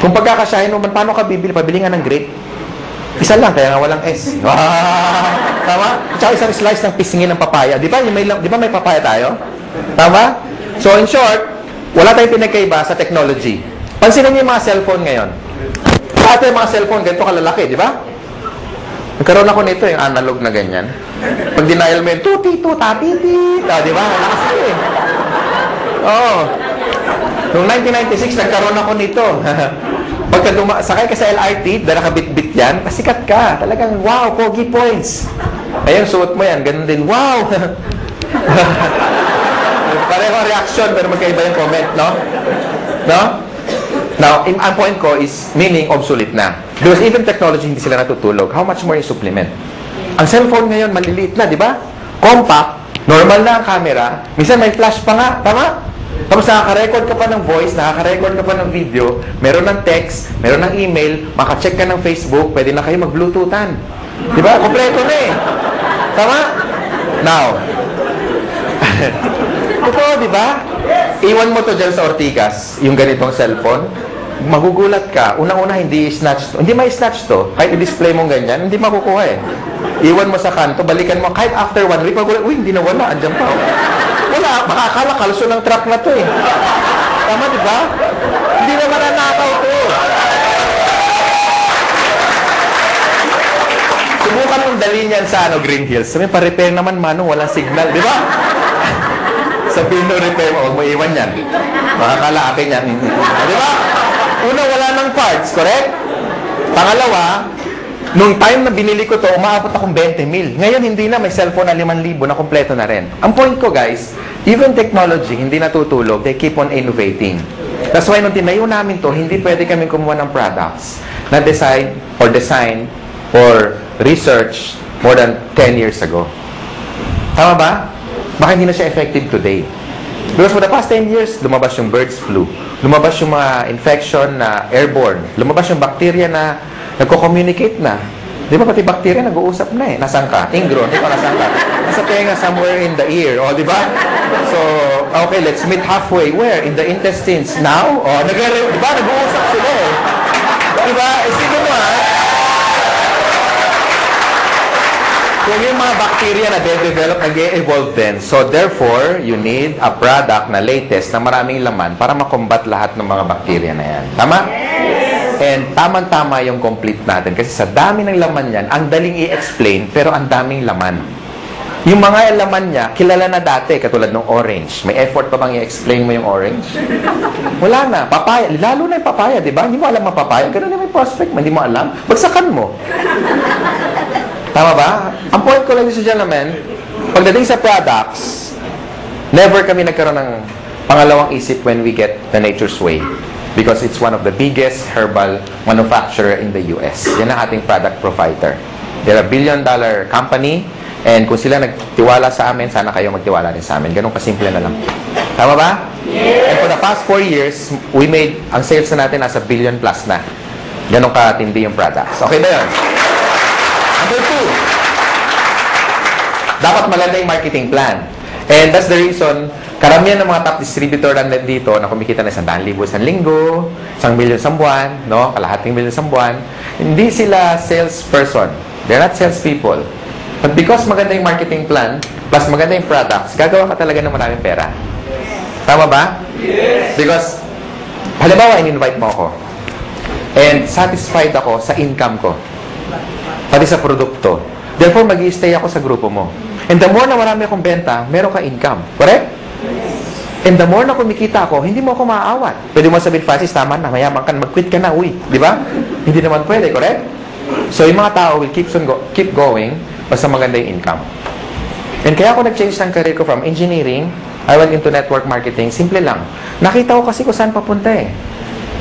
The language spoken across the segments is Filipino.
Kung pagkakasyahin mo man, paano ka bibili? Pabili nga ng grape. Isa lang, kaya nga walang S. Tama? Tsaka isang slice ng pisngin ng papaya. Di ba may papaya tayo? Tama? So, in short, wala tayong pinagkaiba sa technology. Pansinin niyo yung mga cellphone ngayon. Dati yung mga cellphone, ganito kalalaki, di ba? Nagkaroon ako nito, yung analog na ganyan. Pag denial mo yun, tuti-tuta-titi. Di ba? Lakas ko eh. Oo. Noong 1996, nagkaroon ako nito. Pagka sakay ka sa LRT, dala ka bit-bit yan, pasikat ka. Talagang, wow, pogi points. Ayun, suot mo yan. Ganun din, wow. Pareho reaction, pero magkaiba yung comment, no? No? Now, ang point ko is, meaning obsolete na. Because even technology, hindi sila natutulog. How much more yung supplement? Ang cellphone ngayon, maliliit na, di ba? Compact, normal na ang camera. Minsan may flash pa nga, tama? Tapos nakaka-record ka pa ng voice, nakaka-record ka pa ng video, meron ng text, meron ng email, maka-check ka ng Facebook, pwede na kayo mag-bluetoothan. Di ba? Kompleto na eh. Tama? Now, totoo, di ba? Iwan mo to dyan sa Ortigas, yung ganitong cellphone, magugulat ka. Unang-una, hindi i-snatch to. Hindi ma-snatch to. Kahit i-display mong ganyan, hindi makukuha eh. Iwan mo sa kanto, balikan mo, kahit after 1 week, magulat, uy, hindi nawala, andyan pa. Wala, makakala, kalso ng truck na to eh. Tama, di ba? Hindi naman nanakaw to. Subukan mong dalhin yan sa Green Hills. Sabi, pa-repair naman, manong, walang signal, di ba? Sabihin no, repair mo, huwag mo iwan yan. Makakala akin yan. Di ba? Una, wala ng parts, correct? Pangalawa, nung time na binili ko to, umaabot akong 20 mil. Ngayon, hindi na. May cellphone na 5,000 na kompleto na rin. Ang point ko, guys, even technology, hindi natutulog. They keep on innovating. That's why nung tinayo namin to, hindi pwede kami kumuha ng products na design or research more than 10 years ago. Tama ba? Baka hindi na siya effective today. Because for the past 10 years, lumabas yung birds flu. Lumabas yung mga infection na airborne. Lumabas yung bacteria na nagko-communicate na. Di ba pati bacteria nag-uusap na eh. Nasaan ka? Ingro. Di ba nasaan ka? Nasa tenga somewhere in the ear. O, di ba? So, okay, let's meet halfway. Where? In the intestines. Now? O, di ba? Nag-uusap sila eh. Di ba? Eh, sino mo ha? Kung yung mga bacteria na de-develop, nag-e-evolve din. So, therefore, you need a product na latest na maraming laman para makombat lahat ng mga bacteria na yan. Tama? And tamang-tama yung complete natin. Kasi sa dami ng laman yan, ang daling i-explain, pero ang daming laman. Yung mga laman niya, kilala na dati, katulad ng orange. May effort pa bang i-explain mo yung orange? Wala na. Papaya. Lalo na yung papaya, di ba? Hindi mo alam ang papaya. Ganun na may prospect, hindi mo alam. Bagsakan mo. Tama ba? Ang point ko, ladies and gentlemen, pagdating sa products, never kami nagkaroon ng pangalawang isip when we get the Nature's Way. Because it's one of the biggest herbal manufacturer in the US. Yan ang ating product provider. They're a $1 billion company, and kung sila nagtiwala sa amin, sana kayo magtiwala din sa amin. Ganun kasimple na lang. Tama ba? Yes. And for the past 4 years, we made, ang sales na natin nasa $1 billion plus na. Ganun katindi yung products. Okay na yun? Number 2, dapat maganda yung marketing plan. And that's the reason, karamihan ng mga top distributor na dito na kumikita na 100,000 isang linggo, 1 million sa buwan, no? Kalahating million sa buwan, hindi sila salesperson. They're not salespeople. But because maganda yung marketing plan, plus maganda yung products, gagawa ka talaga ng maraming pera. Tama ba? Yes! Because, halimbawa, in-invite mo ako. And satisfied ako sa income ko. Pati sa produkto. Therefore, mag-i-stay ako sa grupo mo. And the more na marami akong benta, meron ka income. Correct? And the more na kumikita ako, hindi mo ako maaawat. Pwede mo sabihin, Francis, tama na, mayaman ka, mag-quit ka na, uy. Di ba? Hindi naman pwede, correct? So, yung mga tao will keep going basta maganda yung income. And kaya ako nag-change ng career ko from engineering, I went into network marketing. Simple lang. Nakita ko kasi kung saan papunta eh.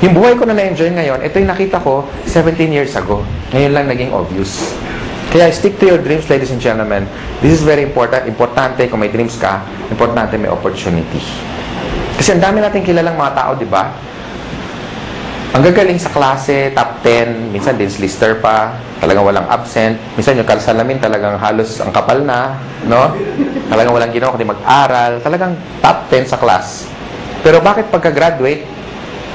Yung buhay ko na na-enjoy ngayon, ito yung nakita ko 17 years ago. Ngayon lang naging obvious. Kaya stick to your dreams, ladies and gentlemen. This is very important. Importante kung may dreams ka, importante may opportunity. Kasi ang dami natin kilalang mga tao, di ba? Ang gagaling sa klase, top 10, minsan dins lister pa, talagang walang absent. Minsan yung kalsalamin talagang halos ang kapal na, no? Talagang walang ginawa kundi mag-aral. Talagang top 10 sa class. Pero bakit pagka-graduate,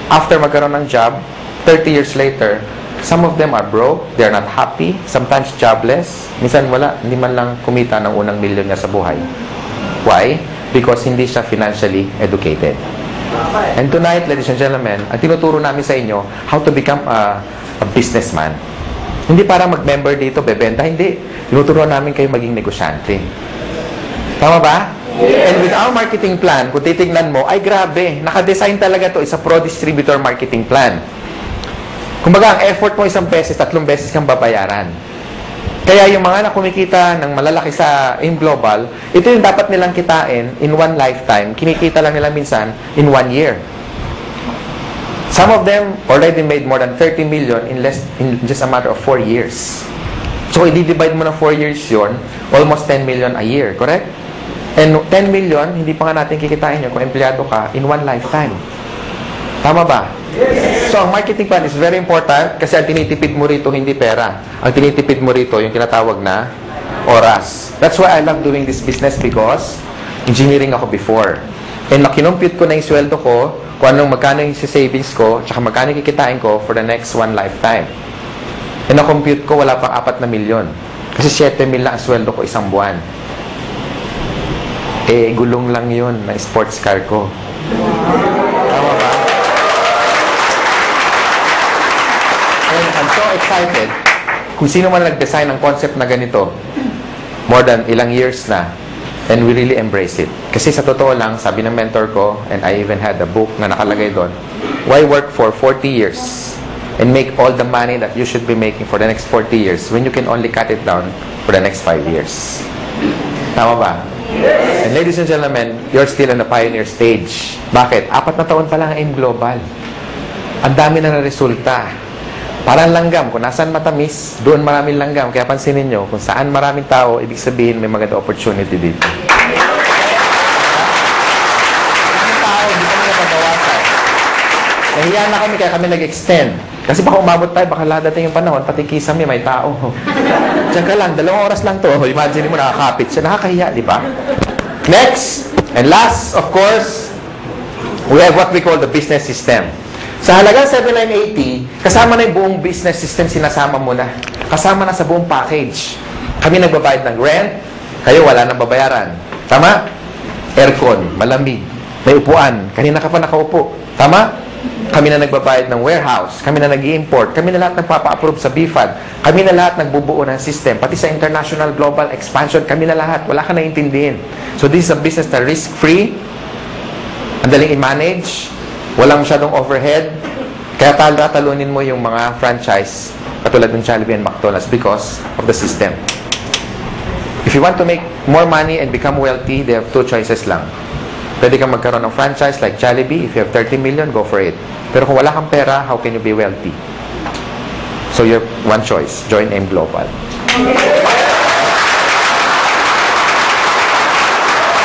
after magkaroon ng job, 30 years later, some of them are broke, they're not happy, sometimes jobless, minsan wala, hindi man lang kumita ng unang milyon niya sa buhay. Why? Because hindi siya financially educated. And tonight, ladies and gentlemen, ang tinuturo namin sa inyo, how to become a businessman. Hindi para mag-member dito, bebenta, hindi. Tinuturuan namin kayo maging negosyante. Tama ba? Yeah. And with our marketing plan, kung titignan mo, ay grabe, nakadesign talaga to, is a pro-distributor marketing plan. Kumbaga, ang effort mo isang beses, 3 beses kang babayaran. Kaya yung mga na kumikita ng malalaki sa in global, ito yung dapat nilang kitain in one lifetime. Kinikita lang nila minsan in 1 year. Some of them already made more than 30 million in just a matter of 4 years. So, i-divide mo ng 4 years yun, almost 10 million a year, correct? And 10 million, hindi pa nga natin kikitain yun kung empleyado ka in one lifetime. Tama ba? Yes. So, ang marketing plan is very important kasi ang tinitipid mo rito hindi pera. Ang tinitipid mo rito yung tinatawag na oras. That's why I love doing this business because engineering ako before. And nakinumpute ko na yung sweldo ko, kung anong magkano yung savings ko, tsaka magkano yung kikitain ko for the next one lifetime. And na-compute ko, wala pang 4 na milyon. Kasi 7 mil na ang sweldo ko isang buwan. Eh, gulong lang yun na sports car ko. Tama ba? And I'm so excited. Kung sino man nag-design ng concept na ganito, more than ilang years na, and we really embrace it. Kasi sa totoo lang, sabi ng mentor ko, and I even had a book na nakalagay doon, why work for 40 years and make all the money that you should be making for the next 40 years when you can only cut it down for the next 5 years? Tama ba? And ladies and gentlemen, you're still in the pioneer stage. Bakit? 4 na taon pa lang ang AIM Global. Ang dami na resulta. Parang langgam. Kung nasaan matamis, doon maraming langgam. Kaya pansinin nyo, kung saan maraming tao, ibig sabihin may maganda opportunity dito. Maraming tao, hindi kami napabawasan. Nahiya na kami, kaya kami nag-extend. Kasi baka umabot tayo, baka ladating yung panahon, pati kisame, may tao. Diyan ka lang, 2 oras lang to. Imagine mo, nakakapit siya. Nakakahiya, di ba? Next, and last, of course, we have what we call the business system. Sa halagang 7,980, kasama na yung buong business system, sinasama mo na. Kasama na sa buong package. Kami nagbabayad ng rent, kayo wala nang babayaran. Tama? Aircon, malamig, may upuan, kanina ka pa nakaupo. Tama? Kami na nagbabayad ng warehouse, kami na nag-i-import, kami na lahat nagpapa-approve sa BFAD, kami na lahat nagbubuo ng system, pati sa international global expansion, kami na lahat. Wala ka naintindihin. So this is a business na risk-free, ang daling i-manage, walang masyadong overhead, kaya talunin mo yung mga franchise katulad ng Jollibee and McDonald's because of the system. If you want to make more money and become wealthy, they have 2 choices lang. Pwede kang magkaroon ng franchise like Jollibee. If you have 30 million, go for it. Pero kung wala kang pera, how can you be wealthy? So you have one choice. Join AIM Global.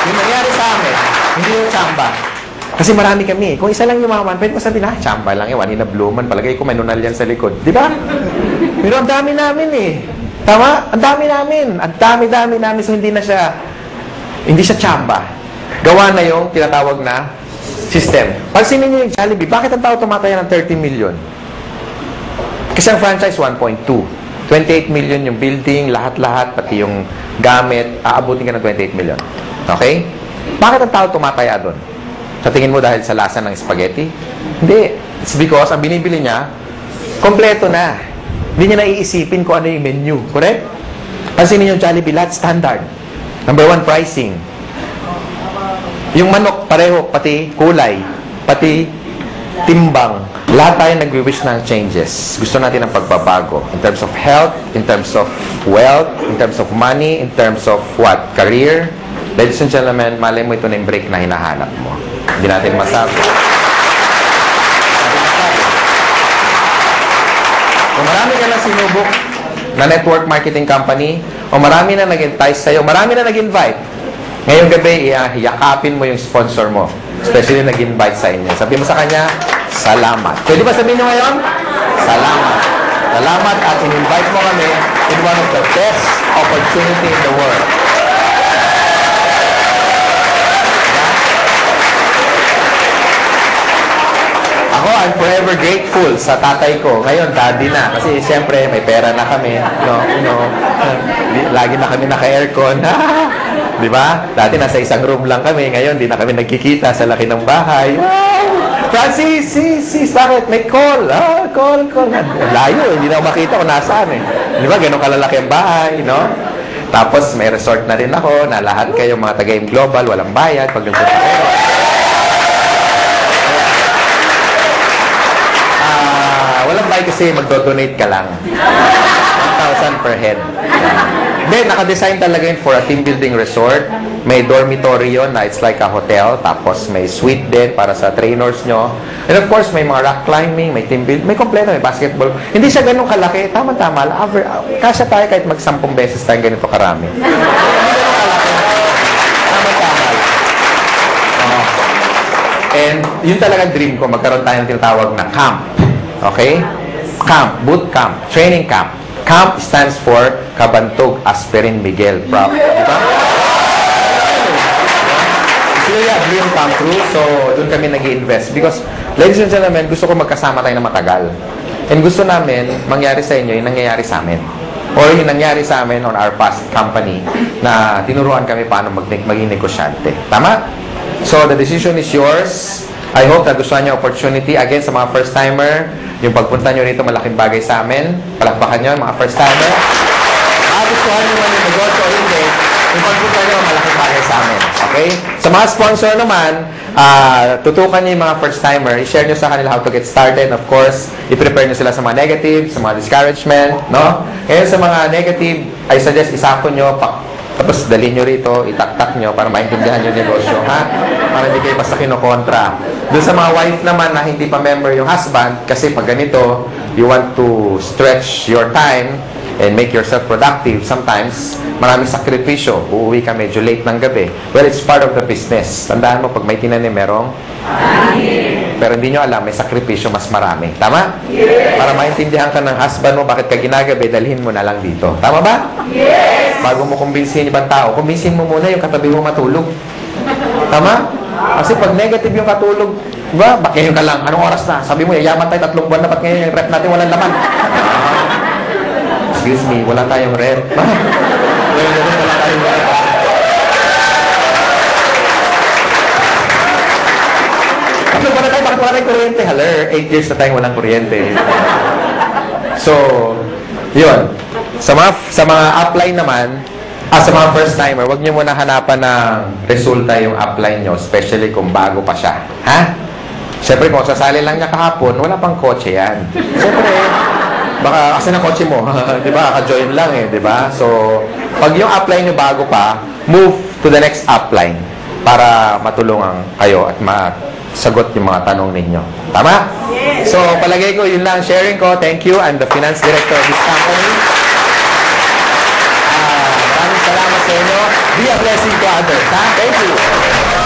Yung nangyari sa amin, hindi yung tsamba. Kasi marami kami. Kung isa lang yumaman, pwede mo sabihin, tsamba lang yan. Wanina Bluman. Palagay ko may nunal yan sa likod. Di ba? Pero ang dami namin eh. Tama? Ang dami namin. Ang dami-dami namin. So hindi siya tsamba. Gawa na yung tinatawag na system. Pansinin nyo yung Jollibee, bakit ang tao tumataya ng 30 million? Kasi ang franchise, 1.2. 28 million yung building, lahat-lahat, pati yung gamit, aabutin ka ng 28 million. Okay? Bakit ang tao tumataya doon? Sa tingin mo dahil sa lasa ng spaghetti? Hindi. It's because ang binibili niya, kompleto na. Hindi niya naiisipin kung ano yung menu. Correct? Pansinin yung Jollibee, lahat standard. Number 1, pricing. Yung manok, pareho, pati kulay, pati timbang. Lahat tayo nagwi-wish ng changes. Gusto natin ng pagbabago. In terms of health, in terms of wealth, in terms of money, in terms of what? Career. Ladies and gentlemen, malay mo ito na yung break na hinahanap mo. Hindi natin masabi. Kung marami ka na sinubok na network marketing company, o marami na nag-entice sa'yo, marami na nag-invite, ngayong gabi, yakapin mo yung sponsor mo. Especially nag-invite sa inyo. Sabi mo sa kanya, salamat. Pwede ba sabihin nyo ngayon? Salamat. Salamat at in-invite mo kami in one of the best opportunity in the world. Ang Ako, I'm forever grateful sa tatay ko. Ngayon, daddy na. Kasi siyempre, may pera na kami. Lagi na kami naka-aircon. Di ba? Dati nasa isang room lang kami. Ngayon, di na kami nagkikita sa laki ng bahay. Francis, sis, bakit? May call. Call. Layo, hindi na ako makita kung nasaan eh. Di ba? Ganun kalalaki ang bahay, no? Tapos, may resort na rin ako na lahat kayo mga taga-im global, walang bayad. Pag nagpunta kayo. Walang bayad kasi magdo-donate ka lang. 1,000 per head. Then, naka-design talaga yun for a team building resort. May dormitory yun na it's like a hotel. Tapos, may suite din para sa trainers nyo. And of course, may mga rock climbing, may team building, may kompleto, may basketball. Hindi siya ganun kalaki. Tama-tama. Kasya tayo kahit mag-10 beses tayo ganito karami. Hindi ganun kalaki. Tama-tama. And yun talaga dream ko. Magkaroon tayo ng tinatawag na camp. Okay? Camp. Boot camp. Training camp. CAMP stands for Kabantog Aspirin Miguel. Proud. Diba? Sila dream come true. So, doon kami nag-i-invest. Because, ladies and gentlemen, gusto ko magkasama tayo na matagal. And gusto namin, mangyari sa inyo, yung nangyayari sa amin. Or yung nangyari sa amin on our past company na tinuruan kami paano maging negosyante. Tama? So, the decision is yours. I hope na gusto niyo opportunity. Again, sa mga first-timer, yung pagpunta nyo rito, malaking bagay sa amin. Palakpakan nyo, mga first-timer. Gustuhan nyo man yung negosyo o hindi, yung pagpunta nyo, malaking bagay sa amin. Okay? Sa mga sponsor naman, tutukan nyo yung mga first-timer. I-share nyo sa kanila how to get started. Of course, i-prepare nyo sila sa mga negative, sa mga discouragement. No? Ngayon, sa mga negative, I suggest isako nyo, tapos dalhin nyo rito, itaktak nyo para maintindihan yung negosyo, ha? Para hindi kayo basta kinokontra. Doon sa mga wife naman na hindi pa member yung husband, kasi pag ganito, you want to stretch your time and make yourself productive. Sometimes, maraming sakripisyo. Uuwi ka medyo late ng gabi. Well, it's part of the business. Tandaan mo, pag may tinanim, merong pero hindi nyo alam, may sakripisyo mas marami. Tama? Yes. Para maintindihan ka ng husband mo, bakit ka ginagabi, dalhin mo na lang dito. Tama ba? Yes. Bago mo kumbinsihin ibang tao, kumbinsihin mo muna yung katabi mo matulog. Tama? Kasi pag negative yung katulog, ba, ba't ngayon ka lang? Anong oras na? Sabi mo, yayaman tayo 3 buwan na, ba't ngayon yung rep natin walang laman? Excuse me, wala tayong rep. Wala tayong rep. Bakit wala tayong kuryente? Haler, 8 years na tayong walang kuryente. So, yun. Sa mga upline naman, sa mga first-timer, huwag nyo muna hanapan ng resulta yung upline nyo, especially kung bago pa siya. Ha? Siyempre, kung sasali lang niya kahapon, wala pang kotse yan. Siyempre, baka kasi na kotse mo, di ba? Ka-join lang eh, di ba? So, pag yung upline nyo bago pa, move to the next upline para matulungan kayo at sagot yung mga tanong ninyo. Tama? Yes. So, palagay ko, yun lang sharing ko. Thank you. I'm the finance director of this company. Maraming salamat sa inyo. Be a blessing to others. Ha? Thank you.